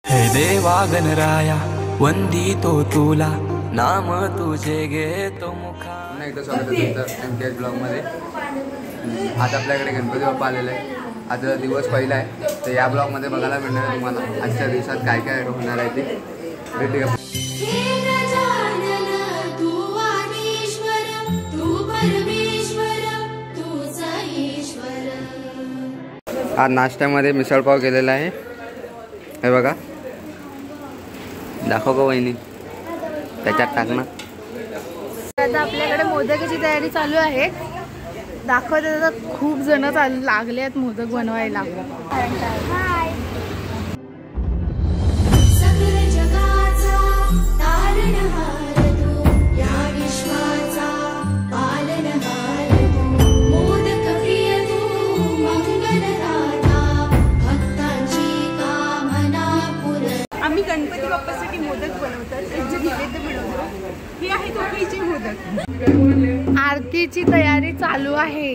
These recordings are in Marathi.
हे देवा गणराया वंदितो तुला नाम तुझे घेतो मुखा। एकदा स्वागत आहे तुमचं MTS ब्लॉगमध्ये। आज आपल्याकडे गणपती बाप्पा आलेला आहे। आज दिवस पहिला आहे, तर या ब्लॉगमध्ये बघायला मिळणार आहे तुम्हाला आजच्या दिवसात काय काय होणार आहे ते। भेटूया। आज नाश्त्यामध्ये मिसळपाव केलेला आहे, हे बघा। दाखव का वहिनी, त्याच्यात टाक ना। आता आपल्याकडे मोदकाची तयारी चालू आहे, दाखवते। आता खूप जण लागले आहेत मोदक बनवायला। आम्ही गणपती बाप्पासाठी मोदक बनवतात, जे नैवेद्य बनवतो हे आहे उकडीचे मोदक। आरतीची तयारी चालू आहे।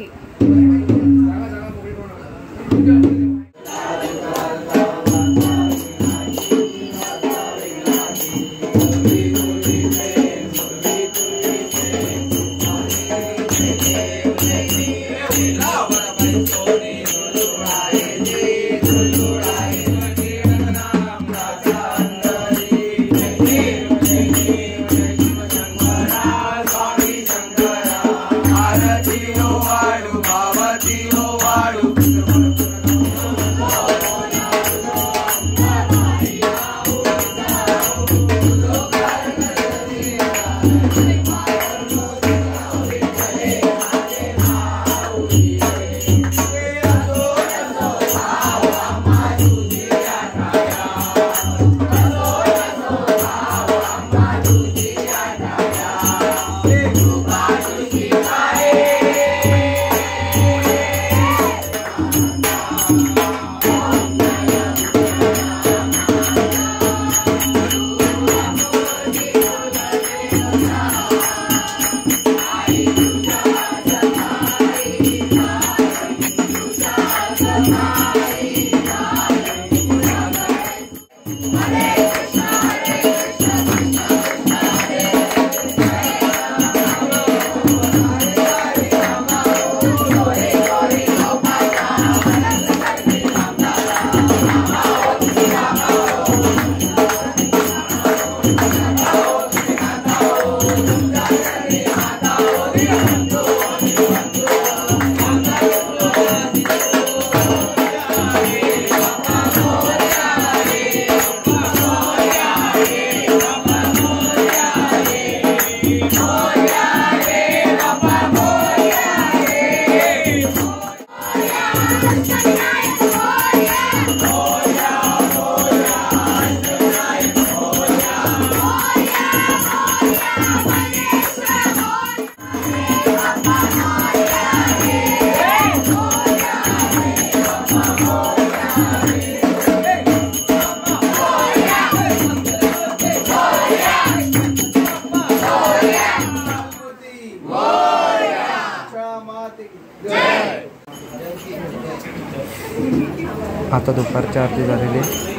आता दुपारची आरती झालेली आहे।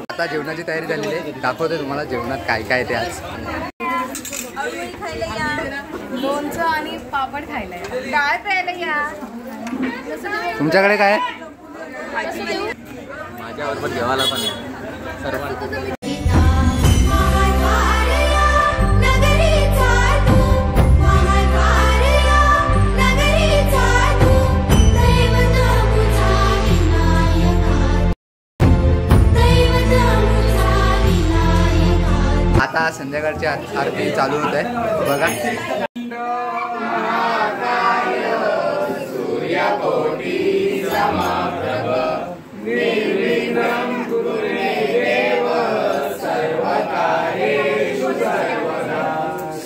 आता जेवणाची तयारी झालेली आहे, दाखवते तुम्हाला जेवणात काय काय ते आज। लोणचं आणि पापड खायला, डाळ प्यायला या। तुमच्याकडे काय आहे? माझ्याबरोबर जेवायला पण सर्वांना आता संध्याकाळची आरती चालू होत आहे, बघा।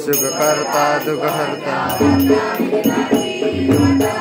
सुखकर्ता दुःखहर्ता बाबा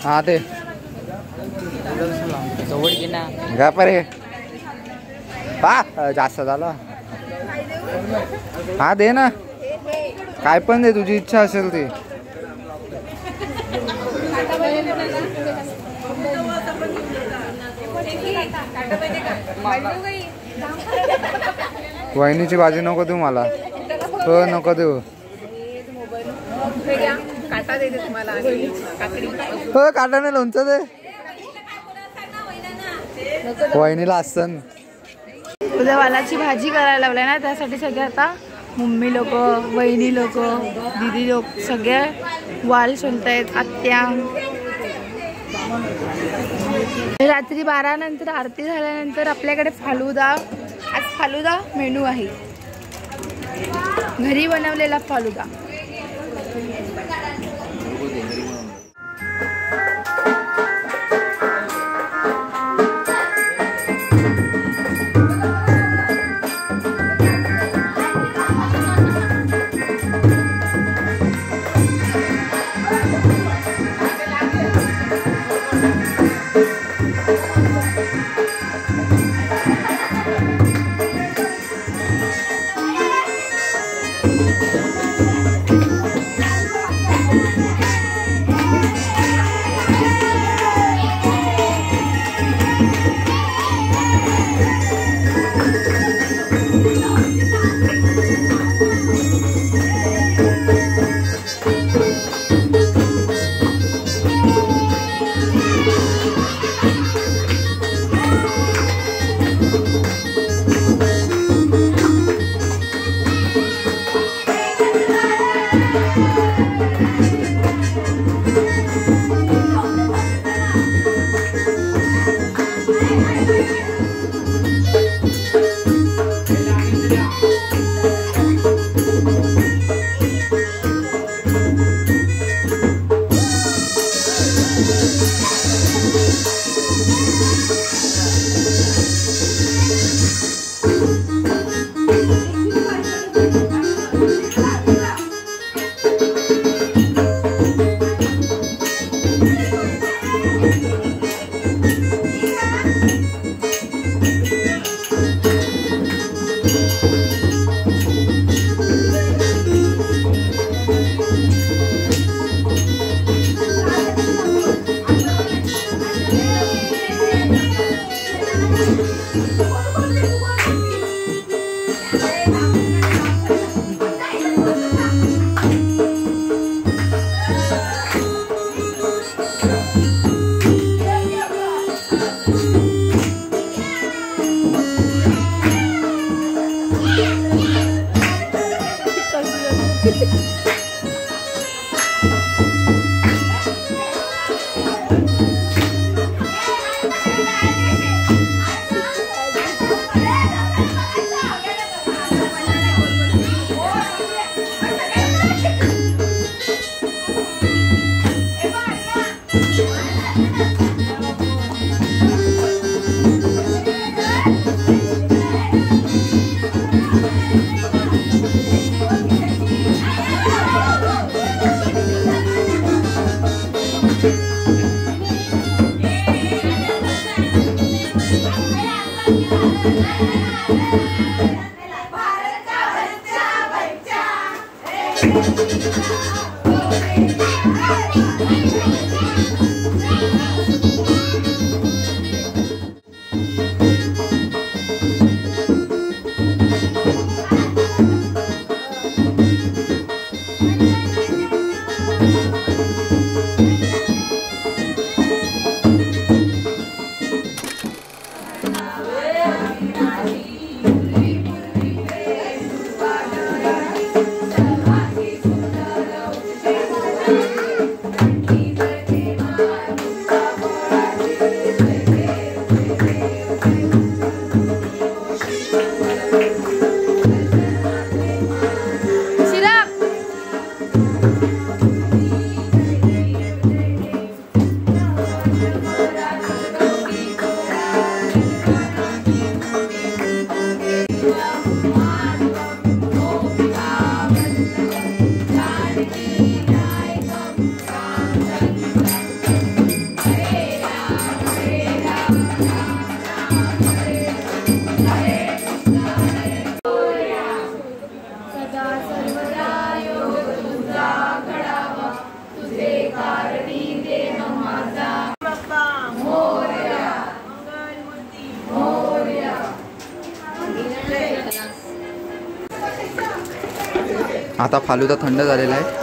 हा ते जवळ घे ना. घ्या परे पा जास्त झालं. हा दे ना, काय पण दे, तुझी इच्छा असेल ती. वहिनीची भाजी नको देऊ मला. हो नको देऊ. हो काटाने लोणचं दे. वहिनीला असतं. उद्या वालाची भाजी करायला लावलाय ना, त्यासाठी सगळे आता मम्मी लोक, वहिनी लोक, दीदी लोक सगळे वाल सोलतायत. आत्या रात्री 12 नंतर आरती झाल्यानंतर आपल्याकडे फालुदा. आज फालुदा मेनू आहे, घरी बनवलेला फालुदा. आता फालुदा थंड झालेला आहे.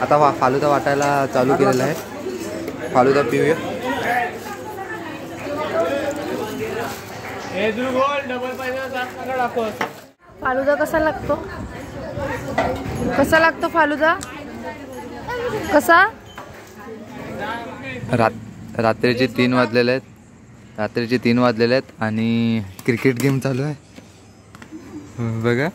आता फालुदा वाटायला चालू केलेला आहे. फालुदा पिऊया. फालुदा कसा लागतो? कसा लागतो फालुदा? कसा? रात्रीचे 3 वाजलेले आहेत. रात्रीचे 3 वाजलेले आहेत आणि क्रिकेट गेम चालू आहे बघा.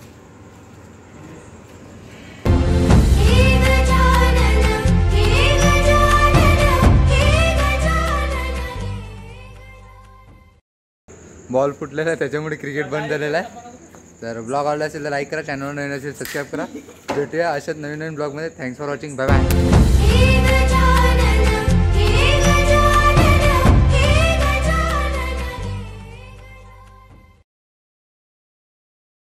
बॉल फुटलेला आहे त्याच्यामुळे क्रिकेट बंद झालेला आहे. तर ब्लॉग आवडला असेल तर लाईक करा, चॅनलवर नवीन असेल सबस्क्राईब करा. भेटूया अशाच नवीन ब्लॉगमध्ये. Thanks for watching. Bye bye.